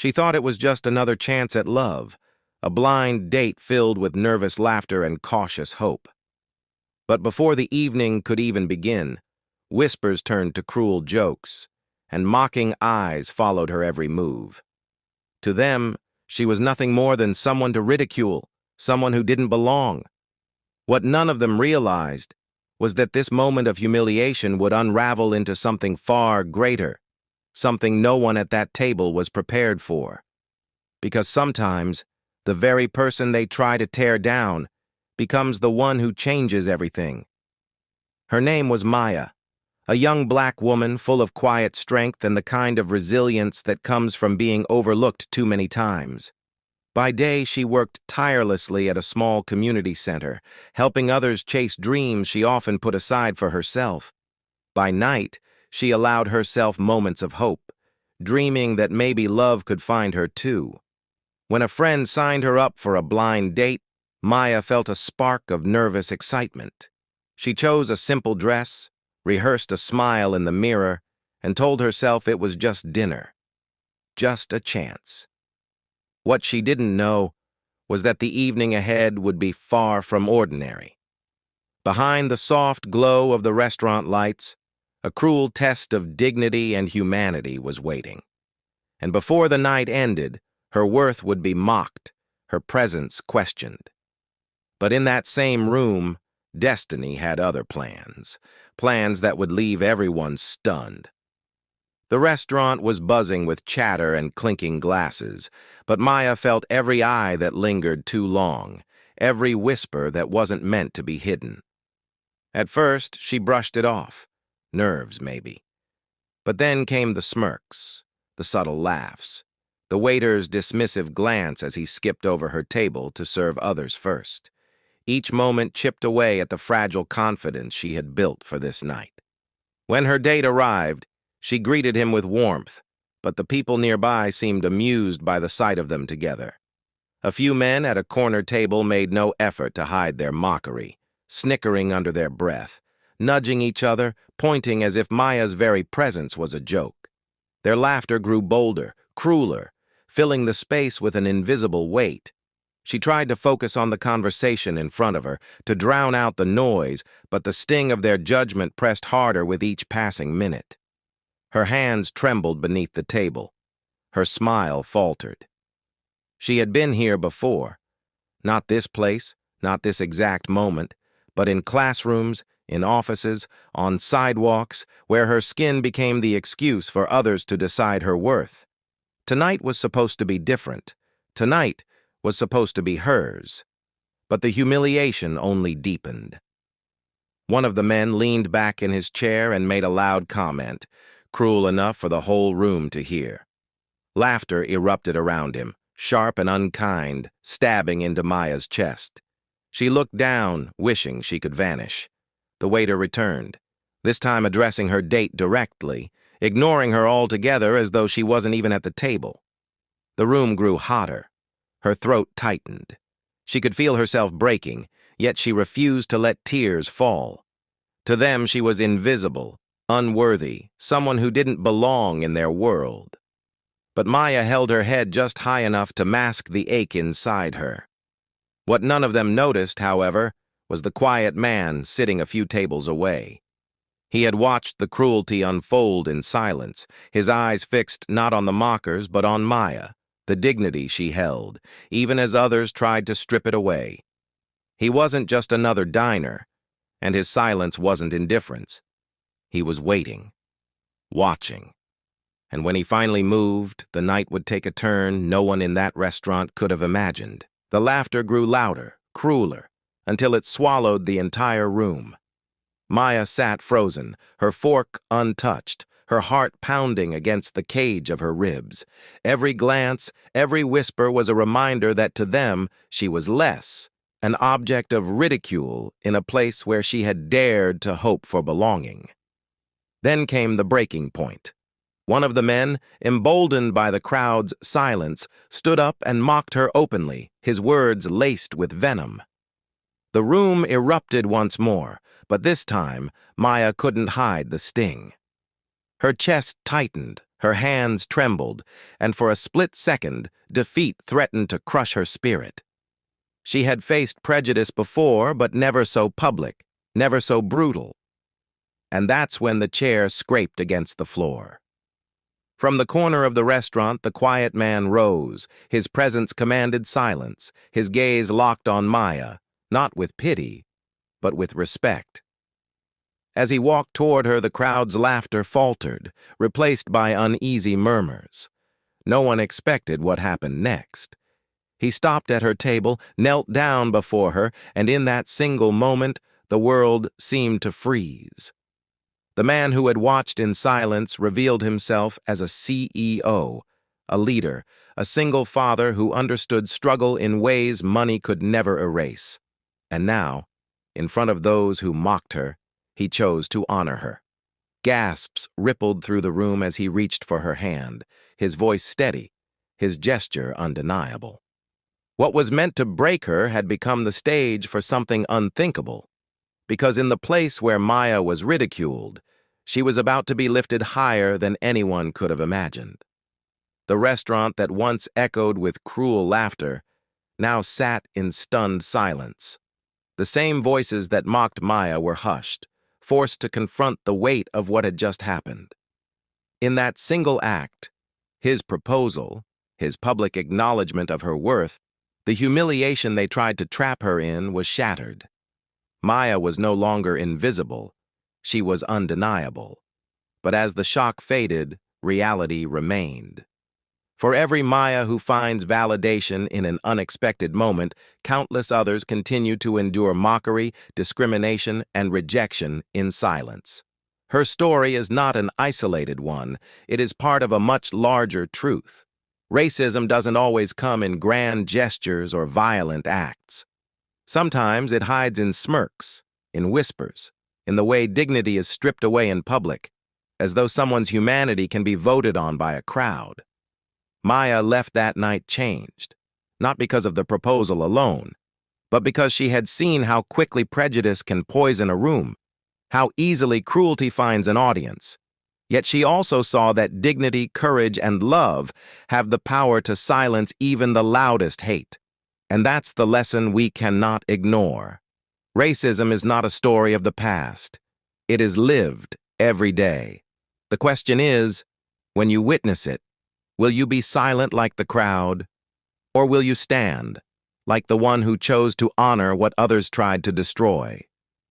She thought it was just another chance at love, a blind date filled with nervous laughter and cautious hope. But before the evening could even begin, whispers turned to cruel jokes, and mocking eyes followed her every move. To them, she was nothing more than someone to ridicule, someone who didn't belong. What none of them realized was that this moment of humiliation would unravel into something far greater, something no one at that table was prepared for. Because sometimes, the very person they try to tear down becomes the one who changes everything. Her name was Maya, a young black woman full of quiet strength and the kind of resilience that comes from being overlooked too many times. By day, she worked tirelessly at a small community center, helping others chase dreams she often put aside for herself. By night, she allowed herself moments of hope, dreaming that maybe love could find her too. When a friend signed her up for a blind date, Maya felt a spark of nervous excitement. She chose a simple dress, rehearsed a smile in the mirror, and told herself it was just dinner. Just a chance. What she didn't know was that the evening ahead would be far from ordinary. Behind the soft glow of the restaurant lights, a cruel test of dignity and humanity was waiting. And before the night ended, her worth would be mocked, her presence questioned. But in that same room, destiny had other plans, plans that would leave everyone stunned. The restaurant was buzzing with chatter and clinking glasses, but Maya felt every eye that lingered too long, every whisper that wasn't meant to be hidden. At first, she brushed it off. Nerves, maybe. But then came the smirks, the subtle laughs, the waiter's dismissive glance as he skipped over her table to serve others first. Each moment chipped away at the fragile confidence she had built for this night. When her date arrived, she greeted him with warmth, but the people nearby seemed amused by the sight of them together. A few men at a corner table made no effort to hide their mockery, snickering under their breath, nudging each other, pointing as if Maya's very presence was a joke. Their laughter grew bolder, crueler, filling the space with an invisible weight. She tried to focus on the conversation in front of her, to drown out the noise, but the sting of their judgment pressed harder with each passing minute. Her hands trembled beneath the table. Her smile faltered. She had been here before. Not this place, not this exact moment, but in classrooms, in offices, on sidewalks, where her skin became the excuse for others to decide her worth. Tonight was supposed to be different. Tonight was supposed to be hers. But the humiliation only deepened. One of the men leaned back in his chair and made a loud comment, cruel enough for the whole room to hear. Laughter erupted around him, sharp and unkind, stabbing into Maya's chest. She looked down, wishing she could vanish. The waiter returned, this time addressing her date directly, ignoring her altogether as though she wasn't even at the table. The room grew hotter. Her throat tightened. She could feel herself breaking, yet she refused to let tears fall. To them she was invisible, unworthy, someone who didn't belong in their world. But Maya held her head just high enough to mask the ache inside her. What none of them noticed, however, was the quiet man sitting a few tables away. He had watched the cruelty unfold in silence, his eyes fixed not on the mockers but on Maya, the dignity she held, even as others tried to strip it away. He wasn't just another diner, and his silence wasn't indifference. He was waiting, watching. And when he finally moved, the night would take a turn no one in that restaurant could have imagined. The laughter grew louder, crueler, until it swallowed the entire room. Maya sat frozen, her fork untouched, her heart pounding against the cage of her ribs. Every glance, every whisper was a reminder that to them she was less, an object of ridicule in a place where she had dared to hope for belonging. Then came the breaking point. One of the men, emboldened by the crowd's silence, stood up and mocked her openly, his words laced with venom. The room erupted once more, but this time Maya couldn't hide the sting. Her chest tightened, Her hands trembled, and for a split second, defeat threatened to crush her spirit. She had faced prejudice before, but never so public, never so brutal. And that's when the chair scraped against the floor. From the corner of the restaurant, the quiet man rose. His presence commanded silence, his gaze locked on Maya, not with pity, but with respect. As he walked toward her, the crowd's laughter faltered, replaced by uneasy murmurs. No one expected what happened next. He stopped at her table, knelt down before her, and in that single moment, the world seemed to freeze. The man who had watched in silence revealed himself as a CEO, a leader, a single father who understood struggle in ways money could never erase. And now, in front of those who mocked her, he chose to honor her. Gasps rippled through the room as he reached for her hand, his voice steady, his gesture undeniable. What was meant to break her had become the stage for something unthinkable, because in the place where Maya was ridiculed, she was about to be lifted higher than anyone could have imagined. The restaurant that once echoed with cruel laughter now sat in stunned silence. The same voices that mocked Maya were hushed, forced to confront the weight of what had just happened. In that single act, his proposal, his public acknowledgement of her worth, the humiliation they tried to trap her in was shattered. Maya was no longer invisible, she was undeniable. But as the shock faded, reality remained. For every Maya who finds validation in an unexpected moment, countless others continue to endure mockery, discrimination, and rejection in silence. Her story is not an isolated one, it is part of a much larger truth. Racism doesn't always come in grand gestures or violent acts. Sometimes it hides in smirks, in whispers, in the way dignity is stripped away in public, as though someone's humanity can be voted on by a crowd. Maya left that night changed, not because of the proposal alone, but because she had seen how quickly prejudice can poison a room, how easily cruelty finds an audience. Yet she also saw that dignity, courage, and love have the power to silence even the loudest hate. And that's the lesson we cannot ignore. Racism is not a story of the past. It is lived every day. The question is, when you witness it, will you be silent like the crowd, or will you stand, like the one who chose to honor what others tried to destroy?